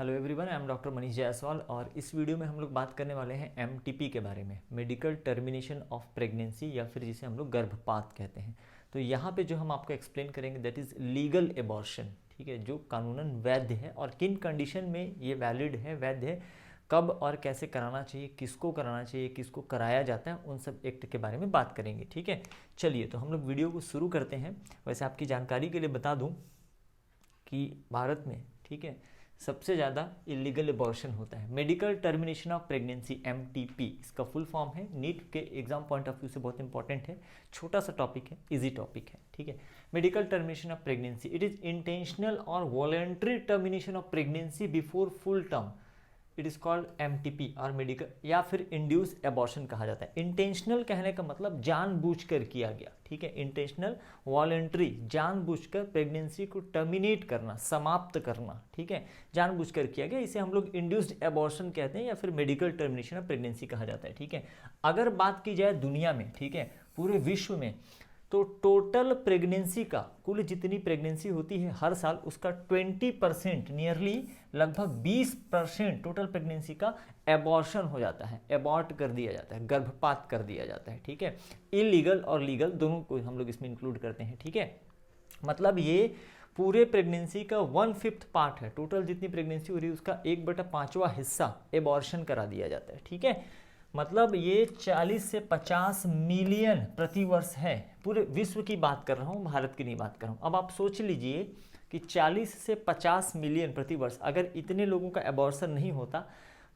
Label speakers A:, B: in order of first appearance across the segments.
A: Hello everyone, I am doctor Manish Jaiswal और इस video में हम लोग बात करने वाले हैं एमटीपी के बारे में, मेडिकल टर्मिनेशन ऑफ प्रेगनेंसी या फिर जिसे हम लोग गर्भपात कहते हैं। तो यहाँ पे जो हम आपको एक्सप्लेन करेंगे दैट इज़ लीगल एबॉर्शन, ठीक है, जो कानूनन वैध है और किन कंडीशन में ये वैलिड है, वैध है, कब और कैसे कराना चाहिए, किसको कराना चाहिए, किसको कराया जाता है, उन सब एक्ट के बारे में बात करेंगे। ठीक है, चलिए तो हम लोग वीडियो को शुरू करते हैं। वैसे आपकी जानकारी के लिए बता दूँ कि भारत में, ठीक है, सबसे ज़्यादा इलीगल एबॉर्शन होता है। Medical termination of pregnancy, MTP, इसका फुल फॉर्म है। नीट के एग्जाम पॉइंट ऑफ व्यू से बहुत इंपॉर्टेंट है, छोटा सा टॉपिक है, इजी टॉपिक है। ठीक है, medical termination of pregnancy, it is intentional और voluntary termination of pregnancy before full term, it is called MTP और मेडिकल या फिर इंड्यूस एबॉर्शन कहा जाता है। इंटेंशनल कहने का मतलब जानबूझकर किया गया, ठीक है, इंटेंशनल, वॉलंटरी, जानबूझकर प्रेगनेंसी को टर्मिनेट करना, समाप्त करना, ठीक है, जानबूझकर किया गया, इसे हम लोग इंड्यूस्ड एबॉर्शन कहते हैं या फिर मेडिकल टर्मिनेशन ऑफ प्रेगनेंसी कहा जाता है। ठीक है, अगर बात की जाए दुनिया में, ठीक है, पूरे विश्व में, तो टोटल प्रेगनेंसी का, कुल जितनी प्रेगनेंसी होती है हर साल, उसका 20%, नियरली लगभग 20% टोटल प्रेगनेंसी का एबॉर्शन हो जाता है, एबॉर्ट कर दिया जाता है, गर्भपात कर दिया जाता है। ठीक है, इलीगल और लीगल दोनों को हम लोग इसमें इंक्लूड करते हैं। ठीक है, मतलब ये पूरे प्रेगनेंसी का 1/5 पार्ट है, टोटल जितनी प्रेगनेंसी हो रही है उसका 1/5वां हिस्सा एबॉर्शन करा दिया जाता है। ठीक है, मतलब ये 40 से 50 मिलियन प्रतिवर्ष है, पूरे विश्व की बात कर रहा हूँ, भारत की नहीं बात कर रहा हूँ। अब आप सोच लीजिए कि 40 से 50 मिलियन प्रतिवर्ष, अगर इतने लोगों का एबॉर्शन नहीं होता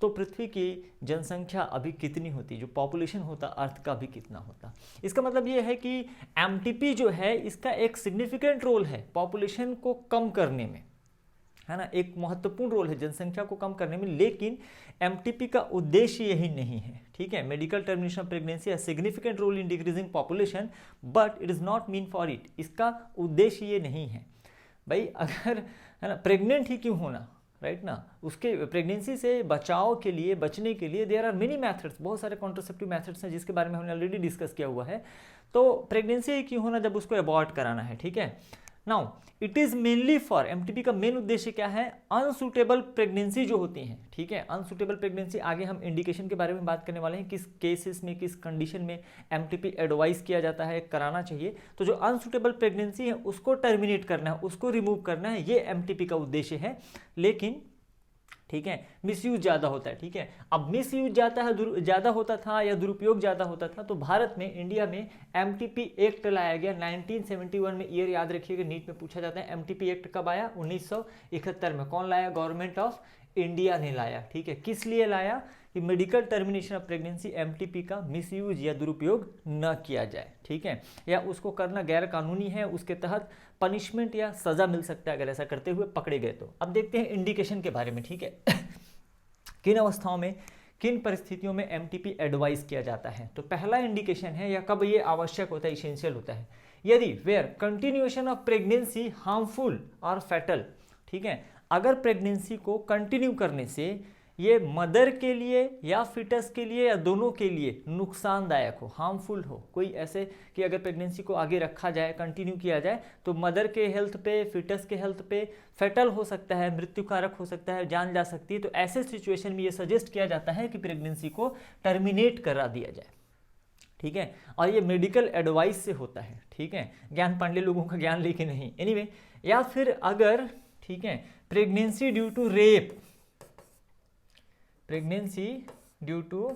A: तो पृथ्वी की जनसंख्या अभी कितनी होती, जो पॉपुलेशन होता अर्थ का भी कितना होता। इसका मतलब ये है कि एमटीपी जो है इसका एक सिग्निफिकेंट रोल है पॉपुलेशन को कम करने में, है ना, एक महत्वपूर्ण रोल है जनसंख्या को कम करने में, लेकिन एमटीपी का उद्देश्य यही नहीं है। ठीक है, मेडिकल टर्मिनेशन ऑफ प्रेगनेंसी है significant role in decreasing population but it is not mean for it, इसका उद्देश्य ये नहीं है। भाई अगर, है ना, प्रेग्नेंट ही क्यों होना, राइट ना, उसके प्रेगनेंसी से बचाव के लिए, बचने के लिए देयर आर मेनी मेथड्स, बहुत सारे कॉन्ट्रासेप्टिव मेथड्स हैं जिसके बारे में हमने ऑलरेडी डिस्कस किया हुआ है। तो प्रेगनेंसी ही क्यों होना जब उसको अबॉर्ट कराना है। ठीक है, now it is mainly for, MTP का मेन उद्देश्य क्या है, अनसुटेबल प्रेगनेंसी जो होती हैं। ठीक है, अनसुटेबल प्रेगनेंसी, आगे हम इंडिकेशन के बारे में बात करने वाले हैं, किस केसेस में, किस कंडीशन में एमटीपी एडवाइस किया जाता है, कराना चाहिए। तो जो अनसुटेबल प्रेगनेंसी है उसको टर्मिनेट करना है, उसको रिमूव करना है, ये एमटीपी का उद्देश्य है। लेकिन ठीक है, मिसयूज ज़्यादा होता है। ठीक है, अब मिसयूज ज़्यादा होता था या दुरुपयोग ज़्यादा होता था, तो भारत में, इंडिया में एमटीपी एक्ट लाया गया 1971 में। ईयर याद रखिएगा, नीट में पूछा जाता है एमटीपी एक्ट कब आया, 1971 में। कौन लाया, गवर्नमेंट ऑफ इंडिया ने लाया। ठीक है, किस लिए लाया, कि medical termination of pregnancy, MTP का मिसयूज या दुरुपयोग न किया जाए। ठीक है, या उसको करना गैर कानूनी है, उसके तहत पनिशमेंट या सजा मिल सकता है अगर ऐसा करते हुए पकड़े गए तो। अब देखते हैं इंडिकेशन के बारे में। ठीक है, किन अवस्थाओं में, किन परिस्थितियों में एमटीपी एडवाइस किया जाता है। तो पहला इंडिकेशन है, या कब ये आवश्यक होता है, इसेंशियल होता है, यदि where continuation of pregnancy harmful और फैटल। ठीक है, अगर प्रेगनेंसी को कंटिन्यू करने से ये मदर के लिए या फिटस के लिए या दोनों के लिए नुकसानदायक हो, हार्मफुल हो, कोई ऐसे कि अगर प्रेगनेंसी को आगे रखा जाए, कंटिन्यू किया जाए, तो मदर के हेल्थ पे, फिटस के हेल्थ पे फैटल हो सकता है, मृत्युकारक हो सकता है, जान जा सकती है। तो ऐसे सिचुएशन में ये सजेस्ट किया जाता है कि प्रेगनेंसी को टर्मिनेट करा दिया जाए। ठीक है, और ये मेडिकल एडवाइस से होता है। ठीक है, ज्ञान पांडे लोगों का ज्ञान लेके नहीं। एनीवे, या फिर अगर, ठीक है, pregnancy due to rape, pregnancy due to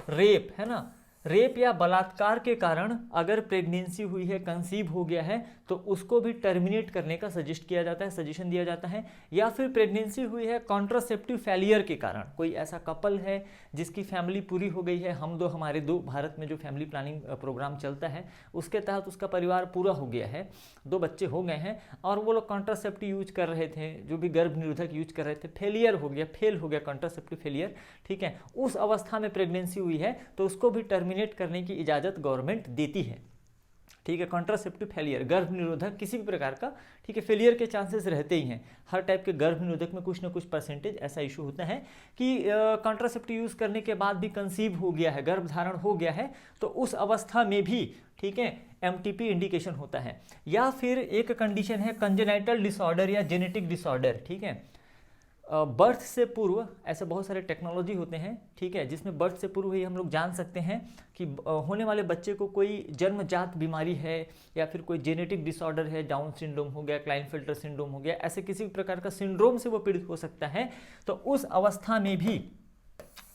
A: rape, है ना, रेप या बलात्कार के कारण अगर प्रेगनेंसी हुई है, कंसीव हो गया है, तो उसको भी टर्मिनेट करने का सजेस्ट किया जाता है, सजेशन दिया जाता है। या फिर प्रेगनेंसी हुई है कॉन्ट्रासेप्टिव फेलियर के कारण, कोई ऐसा कपल है जिसकी फैमिली पूरी हो गई है, हम दो, हमारे दो, भारत में जो फैमिली प्लानिंग प्रोग्राम चलता है उसके तहत उसका परिवार पूरा हो गया है, 2 बच्चे हो गए हैं, और वो लोग कॉन्ट्रासेप्टिव यूज कर रहे थे, जो भी गर्भ निरोधक यूज कर रहे थे, फेलियर हो गया, फेल हो गया, कॉन्ट्रासेप्टिव फेलियर। ठीक है, उस अवस्था में प्रेगनेंसी हुई है तो उसको भी टर्मिनेट करने की इजाज़त गवर्नमेंट देती है। ठीक है, कॉन्ट्रासेप्टिव फेलियर, गर्भ निरोधक किसी भी प्रकार का, ठीक है, फेलियर के चांसेस रहते ही हैं। हर टाइप के गर्भ निरोधक में कुछ ना कुछ परसेंटेज ऐसा इशू होता है कि कॉन्ट्रासेप्टिव यूज़ करने के बाद भी कंसीव हो गया है, गर्भ धारण हो गया है, तो उस अवस्था में भी, ठीक है, एमटीपी इंडिकेशन होता है। या फिर एक कंडीशन है कंजेनाइटल डिसऑर्डर या जेनेटिक डिसऑर्डर। ठीक है, बर्थ से पूर्व ऐसे बहुत सारे टेक्नोलॉजी होते हैं, ठीक है, जिसमें बर्थ से पूर्व ही हम लोग जान सकते हैं कि होने वाले बच्चे को कोई जन्मजात बीमारी है या फिर कोई जेनेटिक डिसऑर्डर है, डाउन सिंड्रोम हो गया, क्लाइनफेल्टर सिंड्रोम हो गया, ऐसे किसी भी प्रकार का सिंड्रोम से वो पीड़ित हो सकता है। तो उस अवस्था में भी,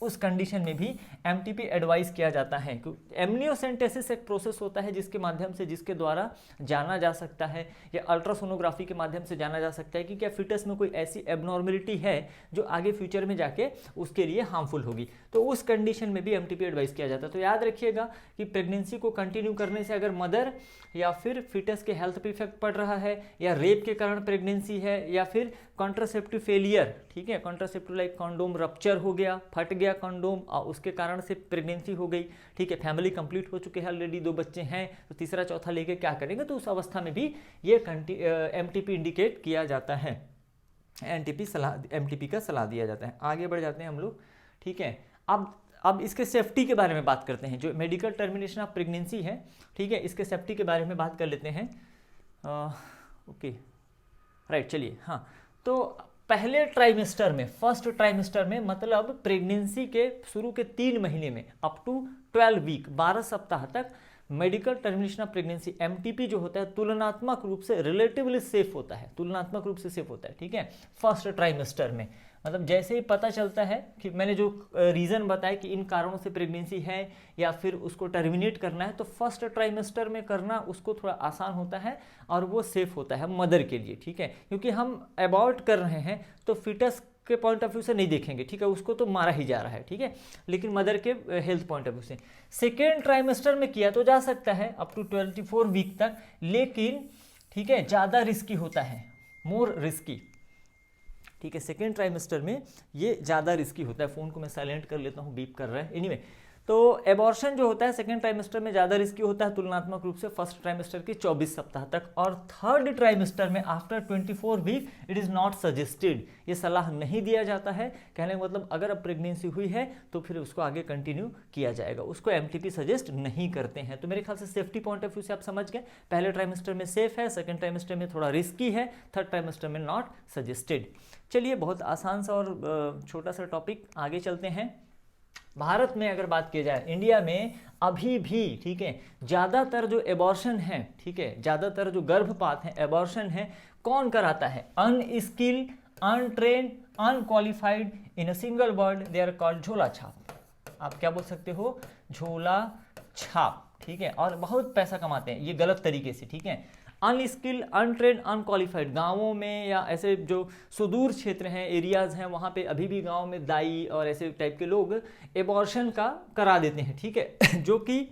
A: उस कंडीशन में भी एमटीपी एडवाइस किया जाता है। एमनियोसेंटेसिस एक प्रोसेस होता है जिसके माध्यम से, जिसके द्वारा जाना जा सकता है या अल्ट्रासोनोग्राफी के माध्यम से जाना जा सकता है कि क्या फिटस में कोई ऐसी एबनॉर्मेलिटी है जो आगे फ्यूचर में जाके उसके लिए हार्मफुल होगी। तो उस कंडीशन में भी एमटीपी एडवाइस किया जाता है। तो याद रखिएगा कि प्रेगनेंसी को कंटिन्यू करने से अगर मदर या फिर फिटस के हेल्थ पे इफेक्ट पड़ रहा है, या रेप के कारण प्रेगनेंसी है, या फिर कॉन्ट्रासेप्टिव फेलियर, ठीक है, कॉन्ट्रासेप्टिव लाइक कॉन्डोम रप्चर हो गया, फट गया कॉन्डोम और उसके कारण से प्रेगनेंसी हो गई, ठीक है, फैमिली कंप्लीट हो चुके हैं, ऑलरेडी 2 बच्चे हैं, तो तीसरा चौथा लेके क्या करेंगे, तो उस अवस्था में भी ये एमटीपी इंडिकेट किया जाता है, एमटीपी का सलाह दिया जाता है। आगे बढ़ जाते हैं हम लोग, ठीक है। अब इसके सेफ्टी के बारे में बात करते हैं। जो मेडिकल टर्मिनेशन ऑफ प्रेगनेंसी है, ठीक है, इसके सेफ्टी के बारे में बात कर लेते हैं। ओके, राइट, चलिए। हाँ, तो पहले ट्राइमेस्टर में, फर्स्ट ट्राइमेस्टर में, मतलब प्रेगनेंसी के शुरू के 3 महीने में अप टू 12 वीक, 12 सप्ताह तक medical termination of pregnancy MTP जो होता है तुलनात्मक रूप से रिलेटिवली सेफ होता है, तुलनात्मक रूप से सेफ होता है, ठीक है, फर्स्ट ट्राइमेस्टर में। मतलब जैसे ही पता चलता है कि मैंने जो रीज़न बताया कि इन कारणों से प्रेगनेंसी है या फिर उसको टर्मिनेट करना है, तो फर्स्ट ट्राइमेस्टर में करना उसको थोड़ा आसान होता है और वो सेफ होता है मदर के लिए, ठीक है, क्योंकि हम अबॉर्ट कर रहे हैं तो फिटस के पॉइंट ऑफ व्यू से नहीं देखेंगे, ठीक है, उसको तो मारा ही जा रहा है, ठीक है, लेकिन मदर के हेल्थ पॉइंट ऑफ व्यू से। सेकेंड ट्राइमेस्टर में किया तो जा सकता है अप टू 24 वीक तक, लेकिन ठीक है, ज़्यादा रिस्की होता है, मोर रिस्की, ठीक है, सेकेंड ट्राइमेस्टर में ये ज़्यादा रिस्की होता है। फ़ोन को मैं साइलेंट कर लेता हूँ, बीप कर रहा है। एनीवे, तो एबॉर्शन जो होता है सेकेंड ट्राइमेस्टर में ज़्यादा रिस्की होता है तुलनात्मक रूप से फर्स्ट ट्राइमेस्टर के 24 सप्ताह तक, और थर्ड ट्राइमेस्टर में after 24 week it is not suggested, ये सलाह नहीं दिया जाता है। कहने का मतलब अगर अब प्रेगनेंसी हुई है तो फिर उसको आगे कंटिन्यू किया जाएगा, उसको एमटीपी सजेस्ट नहीं करते हैं। तो मेरे ख्याल से सेफ्टी पॉइंट ऑफ व्यू से आप समझ गए, पहले ट्राइमेस्टर में सेफ है, सेकेंड ट्राइमेस्टर में थोड़ा रिस्की है, थर्ड ट्राइमेस्टर में नॉट सजेस्टेड। चलिए, बहुत आसान सा और छोटा सा टॉपिक, आगे चलते हैं। भारत में अगर बात की जाए, इंडिया में अभी भी, ठीक है, ज़्यादातर जो एबॉर्शन है, ठीक है, ज़्यादातर जो गर्भपात है, एबॉर्शन है, कौन कराता है? Unskilled, untrained, unqualified, in a single word they are called झोला छाप। आप क्या बोल सकते हो? झोला छाप, ठीक है, और बहुत पैसा कमाते हैं ये गलत तरीके से, ठीक है। अनस्किल्ड, अनट्रेन्ड, अनक्वालिफाइड, गाँवों में या ऐसे जो सुदूर क्षेत्र हैं, एरियाज़ हैं, वहाँ पे अभी भी गाँव में दाई और ऐसे टाइप के लोग एबॉर्शन का करा देते हैं, ठीक है, जो कि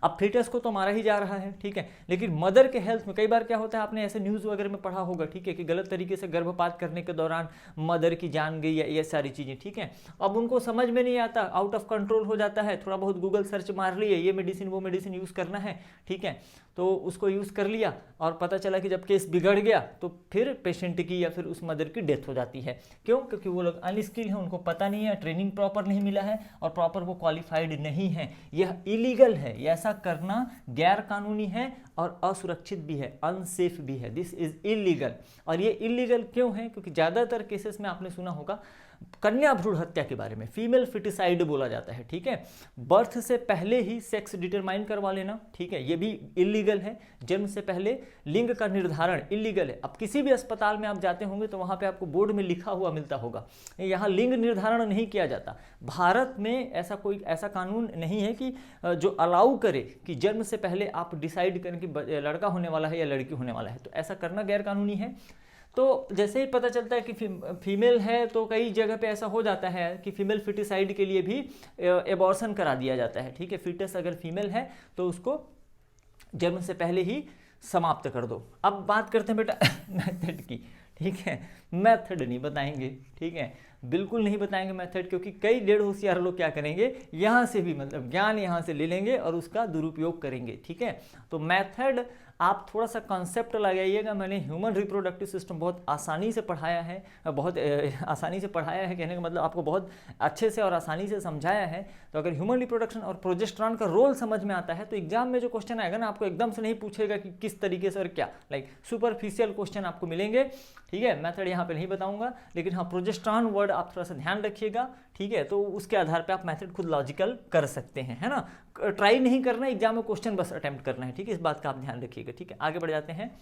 A: अब फिटस को तो मारा ही जा रहा है, ठीक है, लेकिन मदर के हेल्थ में कई बार क्या होता है, आपने ऐसे न्यूज़ वगैरह में पढ़ा होगा, ठीक है, कि गलत तरीके से गर्भपात करने के दौरान मदर की जान गई या ये सारी चीज़ें, ठीक है। अब उनको समझ में नहीं आता, आउट ऑफ कंट्रोल हो जाता है, थोड़ा बहुत गूगल सर्च मार लिए, ये मेडिसिन वो मेडिसिन यूज़ करना है, ठीक है, तो उसको यूज़ कर लिया और पता चला कि जब केस बिगड़ गया तो फिर पेशेंट की या फिर उस मदर की डेथ हो जाती है। क्यों? क्योंकि वो लोग अनस्किल्ड हैं, उनको पता नहीं है, ट्रेनिंग प्रॉपर नहीं मिला है और प्रॉपर वो क्वालिफाइड नहीं है। यह इलीगल है, ये ऐसा करना गैर कानूनी है और असुरक्षित भी है, अनसेफ भी है, दिस इज इलीगल। और ये इलीगल क्यों है? क्योंकि ज़्यादातर केसेस में आपने सुना होगा कन्या भ्रूण हत्या के बारे में, फीमेल फिटिसाइड बोला जाता है, ठीक है, बर्थ से पहले ही सेक्स डिटरमाइन करवा लेना, ठीक है, ये भी इलीगल है। जन्म से पहले लिंग का निर्धारण इलीगल है। अब किसी भी अस्पताल में आप जाते होंगे तो वहाँ पे आपको बोर्ड में लिखा हुआ मिलता होगा, यहाँ लिंग निर्धारण नहीं किया जाता। भारत में ऐसा कानून नहीं है कि जो अलाउ करे कि जन्म से पहले आप डिसाइड करें कि लड़का होने वाला है या लड़की होने वाला है, तो ऐसा करना गैर कानूनी है। तो जैसे ही पता चलता है कि फीमेल है तो कई जगह पे ऐसा हो जाता है कि फीमेल फिटिसाइड के लिए भी एबॉर्शन करा दिया जाता है, ठीक है, फिटस अगर फीमेल है तो उसको जन्म से पहले ही समाप्त कर दो। अब बात करते हैं बेटा मेथड की, ठीक है, मेथड नहीं बताएंगे, ठीक है, बिल्कुल नहीं बताएंगे मेथड, क्योंकि कई डेढ़ होशियार लोग क्या करेंगे, यहाँ से भी मतलब ज्ञान यहाँ से ले लेंगे और उसका दुरुपयोग करेंगे, ठीक है। तो मेथड आप थोड़ा सा कॉन्सेप्ट लगाइएगा। मैंने ह्यूमन रिप्रोडक्टिव सिस्टम बहुत आसानी से पढ़ाया है, बहुत आसानी से पढ़ाया है, कहने का मतलब आपको बहुत अच्छे से और आसानी से समझाया है। तो अगर ह्यूमन रिप्रोडक्शन और प्रोजेस्टेरॉन का रोल समझ में आता है तो एग्जाम में जो क्वेश्चन आएगा ना, आपको एकदम से नहीं पूछेगा कि किस तरीके से और क्या, लाइक सुपरफिशियल क्वेश्चन आपको मिलेंगे। ठीक है, मेथड यहाँ पे नहीं बताऊंगा, लेकिन हाँ प्रोजेस्टेरॉन वर्ड आप थोड़ा सा ध्यान रखिएगा। ठीक है, तो उसके आधार पे आप मेथड खुद लॉजिकल कर सकते हैं, है ना। ट्राई नहीं करना, एग्जाम में क्वेश्चन बस अटेम्प्ट करना है। ठीक है, इस बात का आप ध्यान रखिएगा। ठीक है, आगे बढ़ जाते हैं।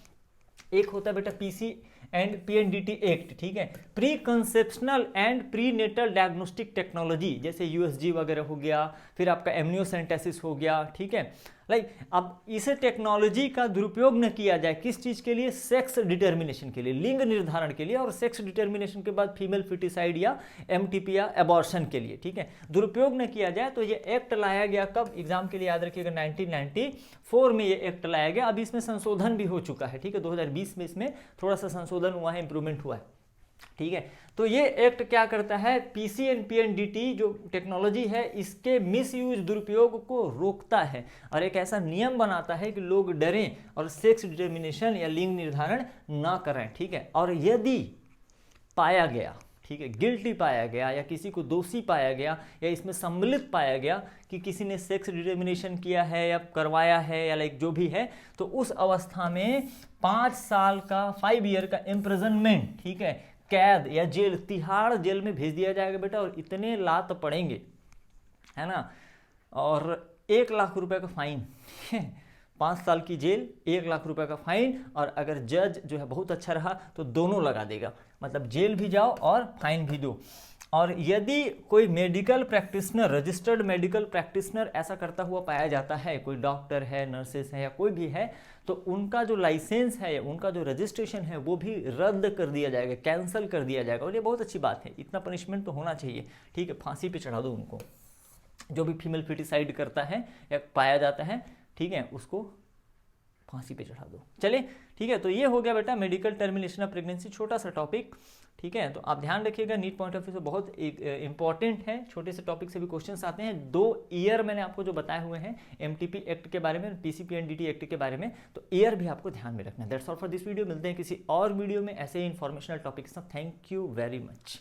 A: एक होता है बेटा पीसी एंड पीएनडीटी एक्ट। ठीक है, pre conceptional and prenatal diagnostic technology, जैसे यूएसजी वगैरह हो गया, फिर आपका एमनियोसेंटेसिस हो गया। ठीक है, लाइक अब इस टेक्नोलॉजी का दुरुपयोग न किया जाए किस चीज़ के लिए, सेक्स डिटर्मिनेशन के लिए, लिंग निर्धारण के लिए, और सेक्स डिटर्मिनेशन के बाद फीमेल फिटिसाइड या एमटीपी या एबॉर्शन के लिए। ठीक है, दुरुपयोग न किया जाए। तो ये एक्ट लाया गया कब, एग्जाम के लिए याद रखिएगा 1994 में ये एक्ट लाया गया। अभी इसमें संशोधन भी हो चुका है। ठीक है, 2020 में इसमें थोड़ा सा संशोधन हुआ है, इंप्रूवमेंट हुआ है। ठीक है, तो ये एक्ट क्या करता है, पीसी एंड पीएनडीटी जो टेक्नोलॉजी है इसके मिसयूज, दुरुपयोग को रोकता है और एक ऐसा नियम बनाता है कि लोग डरें और सेक्स डिटर्मिनेशन या लिंग निर्धारण ना करें। ठीक है, और यदि पाया गया, ठीक है, गिल्टी पाया गया या किसी को दोषी पाया गया या इसमें सम्मिलित पाया गया कि किसी ने सेक्स डिटर्मिनेशन किया है या करवाया है या लाइक जो भी है, तो उस अवस्था में 5 साल का 5 ईयर का इम्प्रिजनमेंट, ठीक है, कैद या जेल, तिहाड़ जेल में भेज दिया जाएगा बेटा, और इतने लात पड़ेंगे, है ना, और 1 लाख रुपए का फाइन। 5 साल की जेल, 1 लाख रुपए का फाइन, और अगर जज जो है बहुत अच्छा रहा तो दोनों लगा देगा, मतलब जेल भी जाओ और फाइन भी दो। और यदि कोई medical practitioner, registered medical practitioner ऐसा करता हुआ पाया जाता है, कोई डॉक्टर है, नर्सेस है या कोई भी है, तो उनका जो लाइसेंस है या उनका जो रजिस्ट्रेशन है वो भी रद्द कर दिया जाएगा, कैंसिल कर दिया जाएगा। और ये बहुत अच्छी बात है, इतना पनिशमेंट तो होना चाहिए। ठीक है, फांसी पे चढ़ा दो उनको, जो भी फीमेल फिटिसाइड करता है या पाया जाता है, ठीक है, उसको फांसी पे चढ़ा दो। चले, ठीक है, तो ये हो गया बेटा मेडिकल टर्मिनेशन ऑफ प्रेगनेंसी, छोटा सा टॉपिक। ठीक है, तो आप ध्यान रखिएगा, नीट पॉइंट ऑफ व्यू से बहुत इंपॉर्टेंट है, छोटे से टॉपिक से भी क्वेश्चंस आते हैं। 2 ईयर मैंने आपको जो बताए हुए हैं एमटीपी एक्ट के बारे में, पीसीपीएनडीटी एक्ट के बारे में, तो ईयर भी आपको ध्यान में रखना है। That's all for this video, मिलते हैं किसी और वीडियो में ऐसे ही इंफॉर्मेशनल टॉपिक के साथ। Thank you very much.